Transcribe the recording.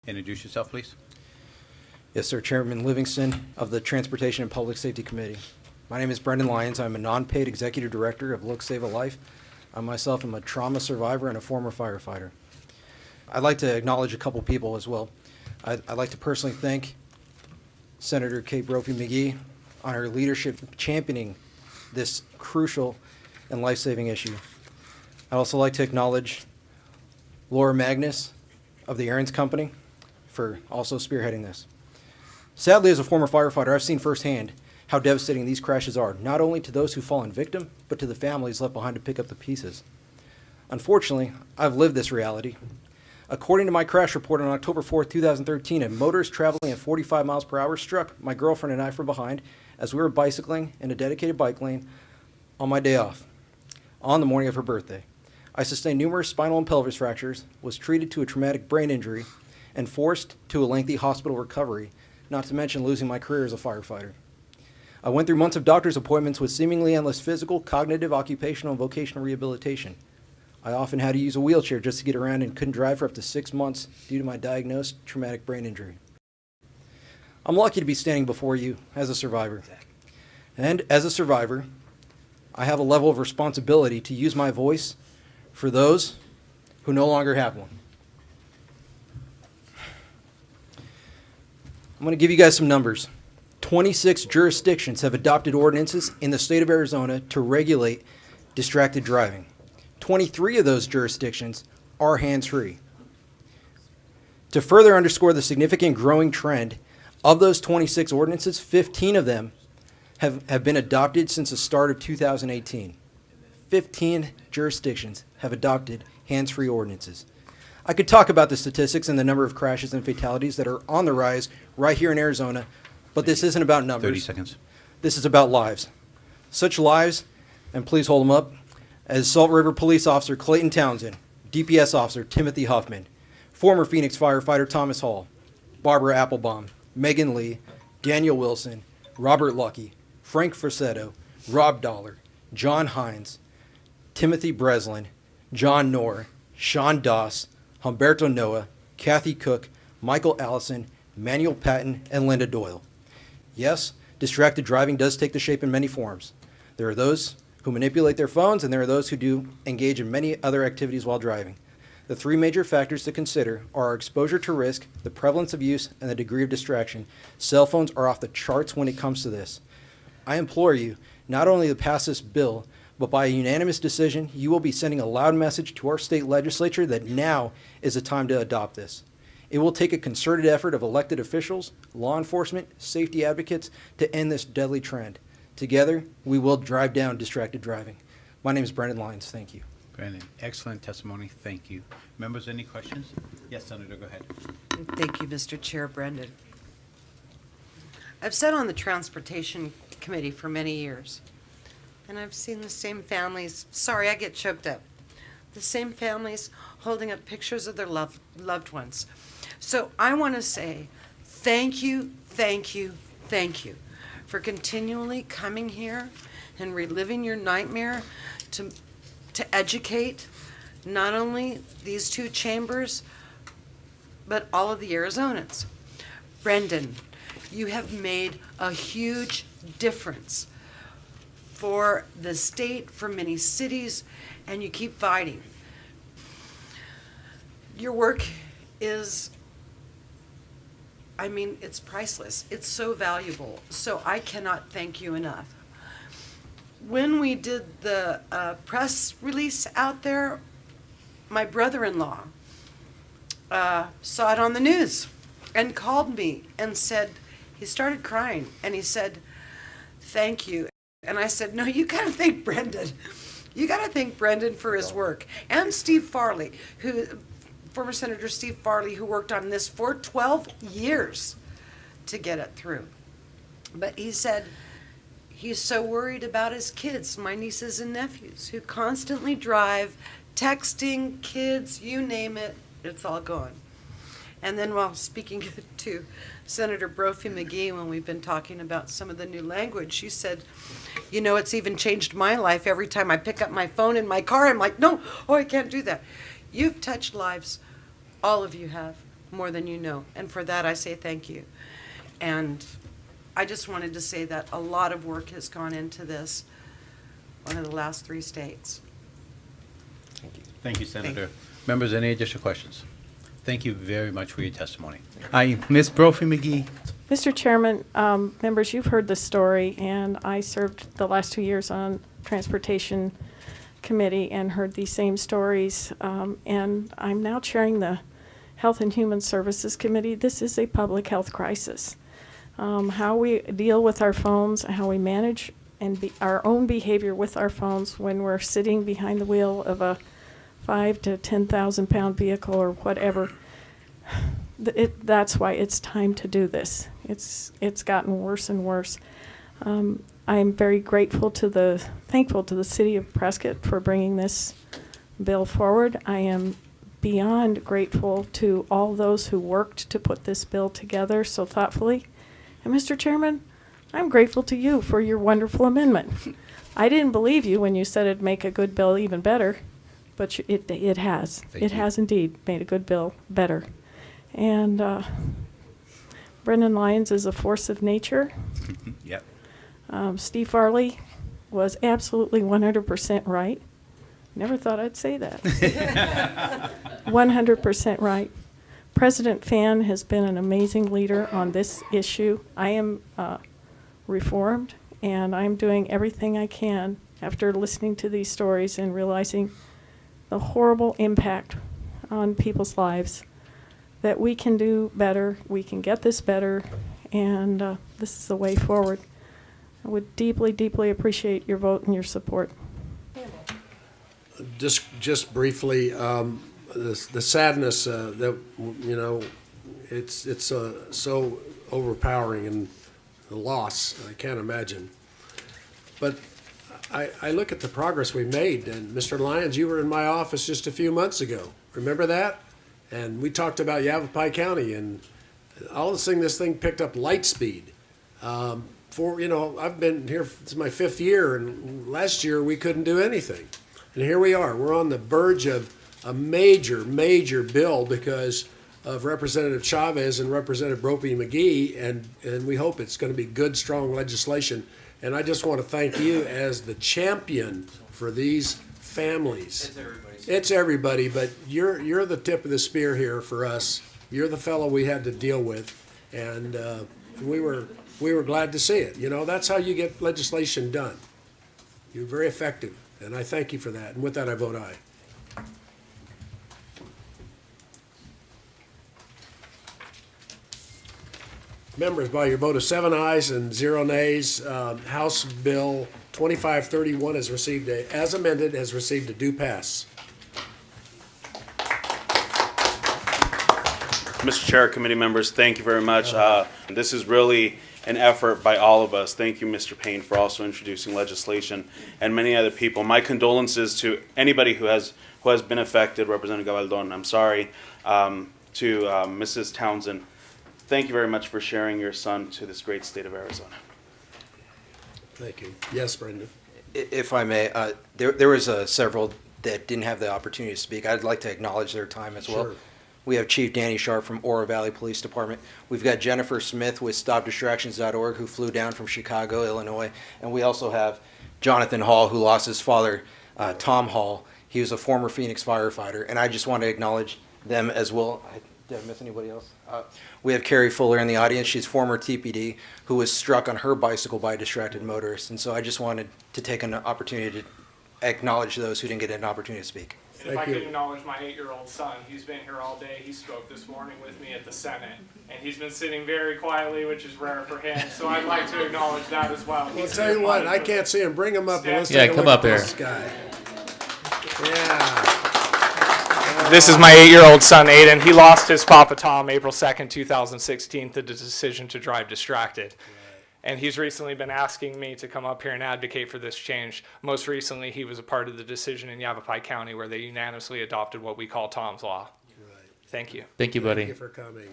Introduce yourself, please. Yes, sir. Chairman Livingston of the Transportation and Public Safety Committee. My name is Brendan Lyons. I'm a non-paid executive director of Look Save a Life. I myself am a trauma survivor and a former firefighter. I'd like to acknowledge a couple people as well. I'd like to personally thank Senator Kate Brophy-McGee on her leadership championing this crucial and life-saving issue. I'd also like to acknowledge Laura Magnus of the Aaron's Company for also spearheading this. Sadly, as a former firefighter, I've seen firsthand how devastating these crashes are, not only to those who've fallen victim, but to the families left behind to pick up the pieces. Unfortunately, I've lived this reality. According to my crash report on October 4th, 2013, a motorist traveling at 45 miles per hour struck my girlfriend and I from behind as we were bicycling in a dedicated bike lane on my day off, on the morning of her birthday. I sustained numerous spinal and pelvis fractures, was treated to a traumatic brain injury, and forced to a lengthy hospital recovery, not to mention losing my career as a firefighter. I went through months of doctor's appointments with seemingly endless physical, cognitive, occupational, and vocational rehabilitation. I often had to use a wheelchair just to get around and couldn't drive for up to 6 months due to my diagnosed traumatic brain injury. I'm lucky to be standing before you as a survivor. And as a survivor, I have a level of responsibility to use my voice for those who no longer have one. I'm going to give you guys some numbers. 26 jurisdictions have adopted ordinances in the state of Arizona to regulate distracted driving. 23 of those jurisdictions are hands-free. To further underscore the significant growing trend of those 26 ordinances, 15 of them have been adopted since the start of 2018. 15 jurisdictions have adopted hands-free ordinances. I could talk about the statistics and the number of crashes and fatalities that are on the rise right here in Arizona, but this isn't about numbers. 30 seconds. This is about lives. Such lives, and please hold them up, as Salt River Police Officer Clayton Townsend, DPS Officer Timothy Huffman, former Phoenix firefighter Thomas Hall, Barbara Applebaum, Megan Lee, Daniel Wilson, Robert Lucky, Frank Frassetto, Rob Dollar, John Hines, Timothy Breslin, John Knorr, Sean Doss, Humberto Noah, Kathy Cook, Michael Allison, Manuel Patton, and Linda Doyle. Yes, distracted driving does take the shape in many forms. There are those who manipulate their phones, and there are those who do engage in many other activities while driving. The three major factors to consider are our exposure to risk, the prevalence of use, and the degree of distraction. Cell phones are off the charts when it comes to this. I implore you not only to pass this bill, but by a unanimous decision, you will be sending a loud message to our state legislature that now is the time to adopt this. It will take a concerted effort of elected officials, law enforcement, safety advocates to end this deadly trend. Together, we will drive down distracted driving. My name is Brendan Lyons. Thank you. Brandon, excellent testimony. Thank you. Members, any questions? Yes, Senator, go ahead. Thank you, Mr. Chair Brendan. I've sat on the Transportation Committee for many years, and I've seen the same families, sorry, I get choked up, the same families holding up pictures of their loved ones. So I want to say thank you, thank you, thank you for continually coming here and reliving your nightmare to educate not only these two chambers, but all of the Arizonans. Brendan, you have made a huge difference for the state, for many cities, and you keep fighting. Your work is, I mean, it's priceless. It's so valuable. So I cannot thank you enough. When we did the press release out there, my brother-in-law saw it on the news and called me and said, he started crying, and he said, thank you. And I said, no, you gotta thank Brendan. You gotta thank Brendan for his work. And Steve Farley, former Senator Steve Farley, who worked on this for 12 years to get it through. But he said he's so worried about his kids, my nieces and nephews, who constantly drive, texting, kids, you name it, it's all gone. And then while speaking to Senator Brophy-McGee, when we've been talking about some of the new language, she said, you know, it's even changed my life. Every time I pick up my phone in my car, I'm like, no, oh, I can't do that. You've touched lives, all of you have, more than you know. And for that, I say thank you. And I just wanted to say that a lot of work has gone into this, one of the last 3 states. Thank you, Senator. Members, any additional questions? Thank you very much for your testimony. Ms. Brophy McGee. Mr. Chairman, members, you've heard the story, and I served the last 2 years on Transportation Committee and heard these same stories. And I'm now chairing the Health and Human Services Committee. This is a public health crisis. How we deal with our phones, how we manage and our own behavior with our phones when we're sitting behind the wheel of a 5 to 10,000 pound vehicle or whatever. That's why it's time to do this. It's gotten worse and worse. I'm very thankful to the city of Prescott for bringing this bill forward. I am beyond grateful to all those who worked to put this bill together so thoughtfully. And Mr. Chairman, I'm grateful to you for your wonderful amendment. I didn't believe you when you said it'd make a good bill even better, but it has. It has indeed made a good bill better. And Brendan Lyons is a force of nature. Yep. Steve Farley was absolutely 100% right. Never thought I'd say that. 100% right. President Fan has been an amazing leader on this issue. I am reformed, and I'm doing everything I can after listening to these stories and realizing the horrible impact on people's lives, that we can do better, we can get this better, and this is the way forward. I would deeply, deeply appreciate your vote and your support. Just briefly, the sadness that, you know, it's so overpowering, and the loss, I can't imagine. But I look at the progress we made, and Mr. Lyons, you were in my office just a few months ago. Remember that? And we talked about Yavapai County, and all of a sudden this thing picked up light speed. I've been here, this is my 5th year, and last year we couldn't do anything. And here we are. We're on the verge of a major, major bill because of Representative Chavez and Representative Brophy McGee, and we hope it's going to be good, strong legislation. And I just want to thank you as the champion for these families. It's everybody, but you're the tip of the spear here for us. You're the fellow we had to deal with, and we were glad to see it. You know, that's how you get legislation done. You're very effective, and I thank you for that. And with that, I vote aye. Members, by your vote of 7 ayes and 0 nays, House Bill 2531 has received as amended, has received a due pass. Mr. Chair, committee members, thank you very much. This is really an effort by all of us. Thank you, Mr. Payne, for also introducing legislation, and many other people. My condolences to anybody who has been affected. Representative Gabaldon, I'm sorry. To Mrs. Townsend, thank you very much for sharing your son to this great state of Arizona. Thank you. Yes, Brendan. If I may, there was several that didn't have the opportunity to speak. I'd like to acknowledge their time as well. Sure. We have Chief Danny Sharp from Oro Valley Police Department. We've got Jennifer Smith with StopDistractions.org, who flew down from Chicago, Illinois. And we also have Jonathan Hall, who lost his father, Tom Hall. He was a former Phoenix firefighter. And I just want to acknowledge them as well. Did I miss anybody else? We have Carrie Fuller in the audience. She's former TPD, who was struck on her bicycle by a distracted motorist. And so I just wanted to take an opportunity to acknowledge those who didn't get an opportunity to speak. And if I could acknowledge my 8-year-old son, he's been here all day. He spoke this morning with me at the Senate, and he's been sitting very quietly, which is rare for him. So I'd like to acknowledge that as well. Well, I'll tell you what, I can't see him. Bring him up and let's Yeah, take a come look up at here. this guy. Yeah. This is my 8-year-old son, Aiden. He lost his Papa Tom April 2nd, 2016, to the decision to drive distracted. And he's recently been asking me to come up here and advocate for this change. Most recently, he was a part of the decision in Yavapai County where they unanimously adopted what we call Tom's Law. Right. Thank you. Thank you, buddy. Thank you for coming.